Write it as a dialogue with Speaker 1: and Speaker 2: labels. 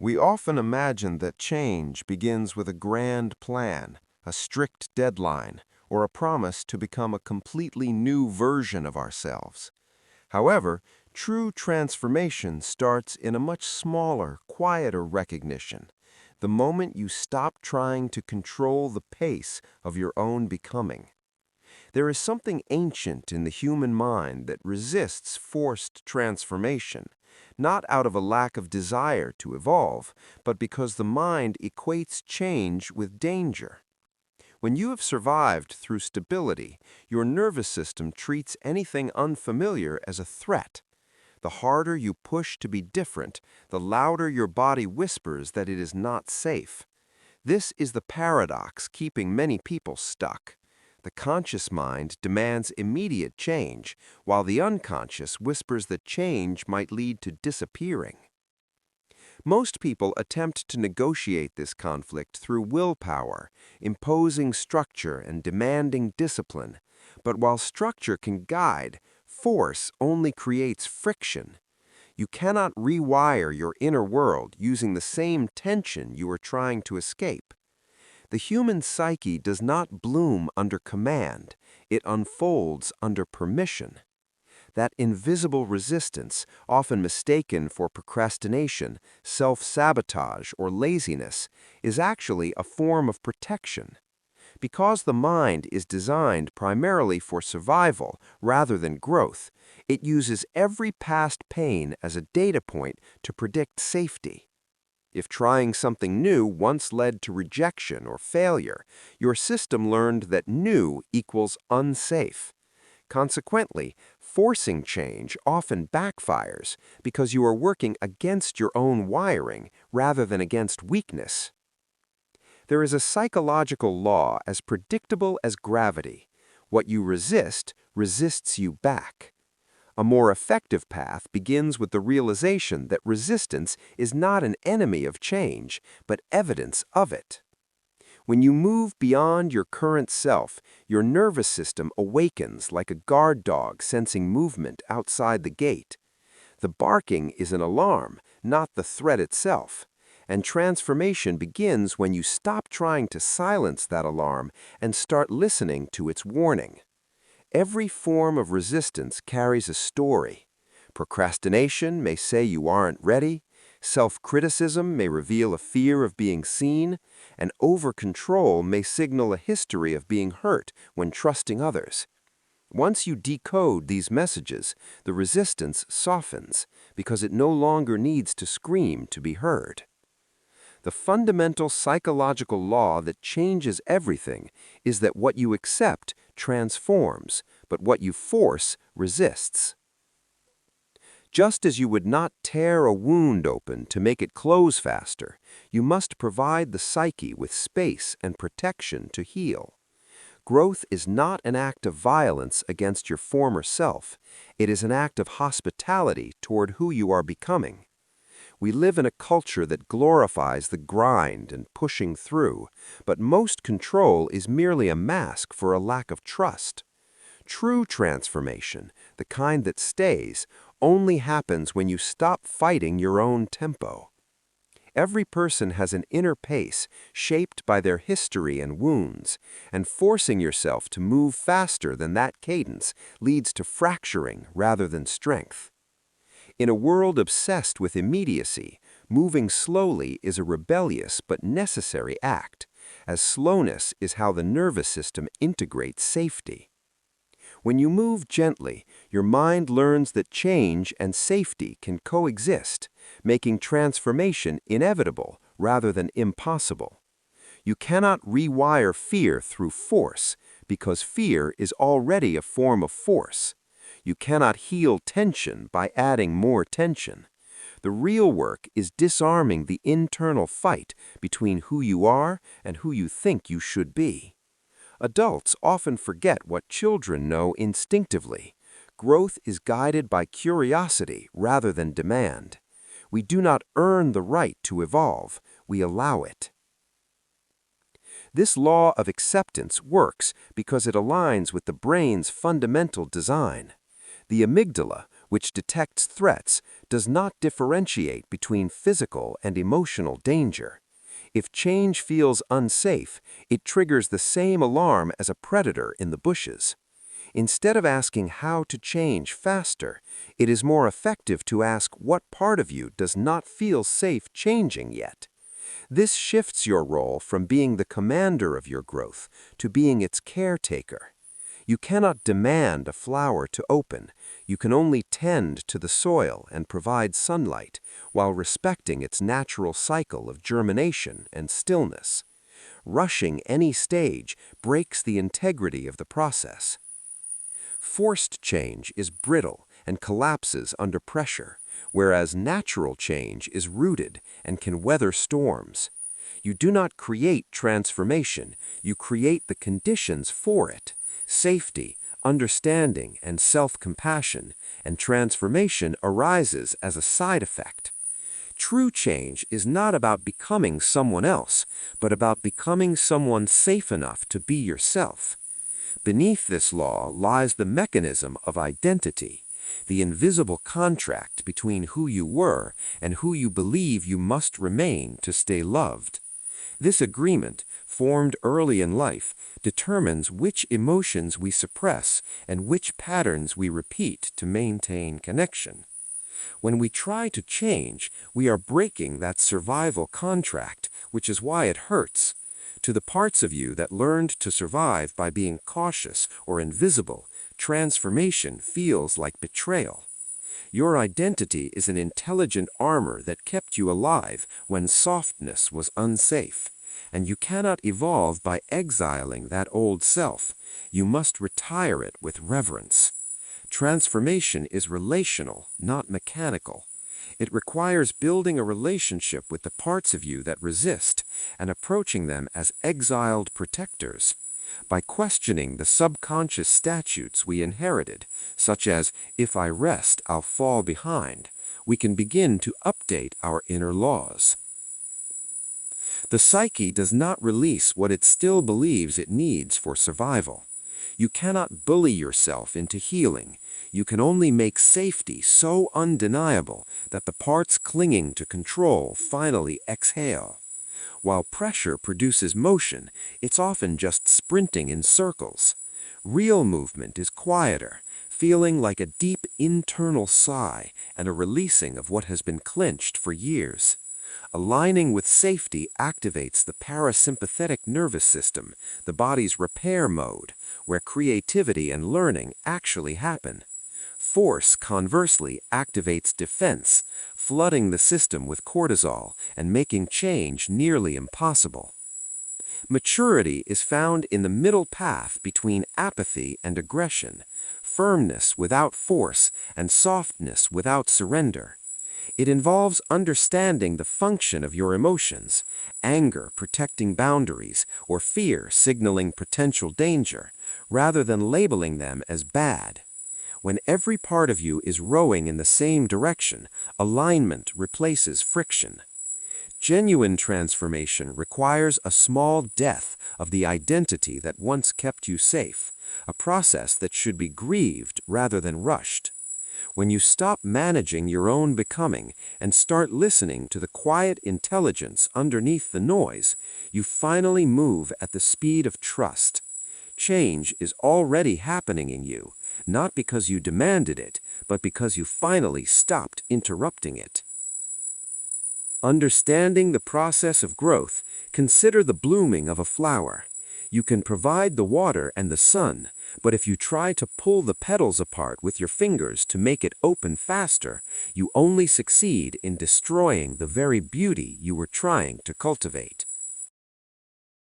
Speaker 1: We often imagine that change begins with a grand plan, a strict deadline, or a promise to become a completely new version of ourselves. However, true transformation starts in a much smaller, quieter recognition, the moment you stop trying to control the pace of your own becoming. There is something ancient in the human mind that resists forced transformation, not out of a lack of desire to evolve, but because the mind equates change with danger. When you have survived through stability, your nervous system treats anything unfamiliar as a threat. The harder you push to be different, the louder your body whispers that it is not safe. This is the paradox keeping many people stuck. The conscious mind demands immediate change, while the unconscious whispers that change might lead to disappearing. Most people attempt to negotiate this conflict through willpower, imposing structure and demanding discipline. But while structure can guide, force only creates friction. You cannot rewire your inner world using the same tension you are trying to escape. The human psyche does not bloom under command, it unfolds under permission. That invisible resistance, often mistaken for procrastination, self-sabotage, or laziness, is actually a form of protection. Because the mind is designed primarily for survival rather than growth, it uses every past pain as a data point to predict safety. If trying something new once led to rejection or failure, your system learned that new equals unsafe. Consequently, forcing change often backfires because you are working against your own wiring rather than against weakness. There is a psychological law as predictable as gravity. What you resist resists you back. A more effective path begins with the realization that resistance is not an enemy of change, but evidence of it. When you move beyond your current self, your nervous system awakens like a guard dog sensing movement outside the gate. The barking is an alarm, not the threat itself. And transformation begins when you stop trying to silence that alarm and start listening to its warning. Every form of resistance carries a story. Procrastination may say you aren't ready, self-criticism may reveal a fear of being seen, and over-control may signal a history of being hurt when trusting others. Once you decode these messages, the resistance softens because it no longer needs to scream to be heard. The fundamental psychological law that changes everything is that what you accept transforms, but what you force resists. Just as you would not tear a wound open to make it close faster, you must provide the psyche with space and protection to heal. Growth is not an act of violence against your former self. It is an act of hospitality toward who you are becoming. We live in a culture that glorifies the grind and pushing through, but most control is merely a mask for a lack of trust. True transformation, the kind that stays, only happens when you stop fighting your own tempo. Every person has an inner pace shaped by their history and wounds, and forcing yourself to move faster than that cadence leads to fracturing rather than strength. In a world obsessed with immediacy, moving slowly is a rebellious but necessary act, as slowness is how the nervous system integrates safety. When you move gently, your mind learns that change and safety can coexist, making transformation inevitable rather than impossible. You cannot rewire fear through force, because fear is already a form of force. You cannot heal tension by adding more tension. The real work is disarming the internal fight between who you are and who you think you should be. Adults often forget what children know instinctively. Growth is guided by curiosity rather than demand. We do not earn the right to evolve, we allow it. This law of acceptance works because it aligns with the brain's fundamental design. The amygdala, which detects threats, does not differentiate between physical and emotional danger. If change feels unsafe, it triggers the same alarm as a predator in the bushes. Instead of asking how to change faster, it is more effective to ask what part of you does not feel safe changing yet. This shifts your role from being the commander of your growth to being its caretaker. You cannot demand a flower to open. You can only tend to the soil and provide sunlight, while respecting its natural cycle of germination and stillness. Rushing any stage breaks the integrity of the process. Forced change is brittle and collapses under pressure, whereas natural change is rooted and can weather storms. You do not create transformation, you create the conditions for it: safety, understanding, and self-compassion, and transformation arises as a side effect. True change is not about becoming someone else, but about becoming someone safe enough to be yourself. Beneath this law lies the mechanism of identity, the invisible contract between who you were and who you believe you must remain to stay loved. This agreement, formed early in life, determines which emotions we suppress and which patterns we repeat to maintain connection. When we try to change, we are breaking that survival contract, which is why it hurts. To the parts of you that learned to survive by being cautious or invisible, transformation feels like betrayal. Your identity is an intelligent armor that kept you alive when softness was unsafe, and you cannot evolve by exiling that old self. You must retire it with reverence. Transformation is relational, not mechanical. It requires building a relationship with the parts of you that resist and approaching them as exiled protectors. By questioning the subconscious statutes we inherited, such as, "If I rest, I'll fall behind," we can begin to update our inner laws. The psyche does not release what it still believes it needs for survival. You cannot bully yourself into healing. You can only make safety so undeniable that the parts clinging to control finally exhale. While pressure produces motion, it's often just sprinting in circles. Real movement is quieter, feeling like a deep internal sigh and a releasing of what has been clenched for years. Aligning with safety activates the parasympathetic nervous system, the body's repair mode, where creativity and learning actually happen. Force, conversely, activates defense, flooding the system with cortisol and making change nearly impossible. Maturity is found in the middle path between apathy and aggression, firmness without force, and softness without surrender. It involves understanding the function of your emotions, anger protecting boundaries, or fear signaling potential danger, rather than labeling them as bad. When every part of you is rowing in the same direction, alignment replaces friction. Genuine transformation requires a small death of the identity that once kept you safe, a process that should be grieved rather than rushed. When you stop managing your own becoming and start listening to the quiet intelligence underneath the noise, you finally move at the speed of trust. Change is already happening in you, not because you demanded it, but because you finally stopped interrupting it. Understanding the process of growth, consider the blooming of a flower. You can provide the water and the sun, but if you try to pull the petals apart with your fingers to make it open faster, you only succeed in destroying the very beauty you were trying to cultivate.